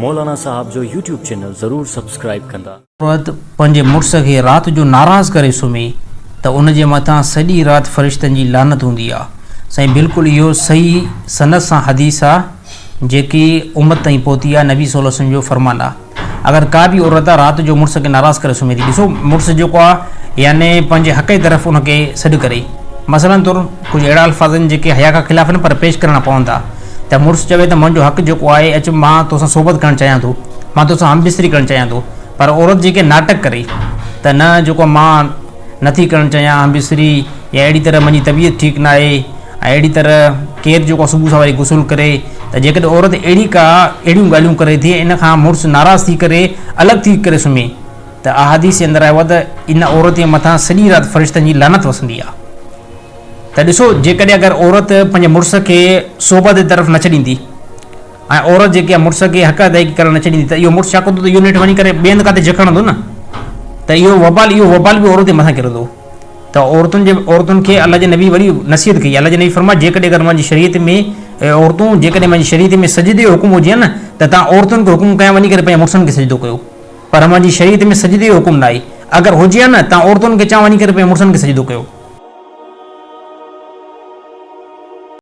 मौलाना साहब जो YouTube channel ज़रूर subscribe कंदा। औरत पंहिंजे मुड़ुस खे राति जो नाराज़ करे सुम्हे त उन जे मथां सॼी राति फ़रिश्तनि जी लानत हूंदी आहे। साईं बिल्कुलु इहो सही सनद सां हदीस आहे जेकी उम्मत ताईं पहुती आहे। नबी सल्लल्लाहु अलैहि वसल्लम जो फरमान आहे, अगरि का बि औरत आहे राति जो मुड़ुस खे नाराज़ करे सुम्हे थी, ॾिसो मुड़ुस जेको आहे याने पंहिंजे हक़ जी तरफ़ उनखे सॾु करे, मसलन तौरु कुझु अहिड़ा अल्फाज़ आहिनि जेके हया खां ख़िलाफ़ आहिनि पर पेश करणा पवंदा। त मुड़ुस चवे त मुंहिंजो हक़ जेको आहे अचु मां तोसां सोबत करणु चाहियां थो, मां तोसां हमबिस्तरी करणु चाहियां थो, पर औरत जेके नाटक करे त न जेको मां नथी करणु चाहियां हमबिस्तरी, या अहिड़ी तरह मुंहिंजी तबियत ठीकु न आहे, ऐं अहिड़ी तरह केरु जेको सुबुह सां वरी गुसुल करे, त जेकॾहिं औरत अहिड़ियूं ॻाल्हियूं करे थी इन खां मुड़ुसु नाराज़ थी करे अलॻि थी करे सुम्हे त अहादीस जे अंदरि आयो आहे त इन औरत जे मथां सॼी राति फ़रिश्तनि जी लानत वसंदी आहे। त ॾिसो जेकॾहिं अगरि औरत पंहिंजे मुड़ुस खे सोबत जी तरफ़ न छॾींदी ऐं औरत जेकी आहे मुड़ुस खे हक़ अदायगी करणु न छॾींदी त इहो मुड़ुसु छा कंदो त इहो नेठि वञी करे ॿिए हंधि काथे झखणंदो न, त इहो वबाल बि औरत जे मथां किरंदो। त औरतुनि खे अल्लाह जे नबी वरी नसीहत कई, अल्लाह जे नबी फरमाए जेकॾहिं अगरि मुंहिंजी शरीयत में औरतूं जेकॾहिं मुंहिंजी शरीयत में सजदे जो हुकुम हुजे न त तव्हां औरतुनि खे हुकुम कया वञी करे पंहिंजे मुड़ुसनि खे सजदो कयो, पर मुंहिंजी शरीयत में सजदे जो हुकुम न आहे। अगरि हुजे न तव्हां औरतुनि खे चवां वञी करे पंहिंजे मुड़ुसनि खे सजदो कयो।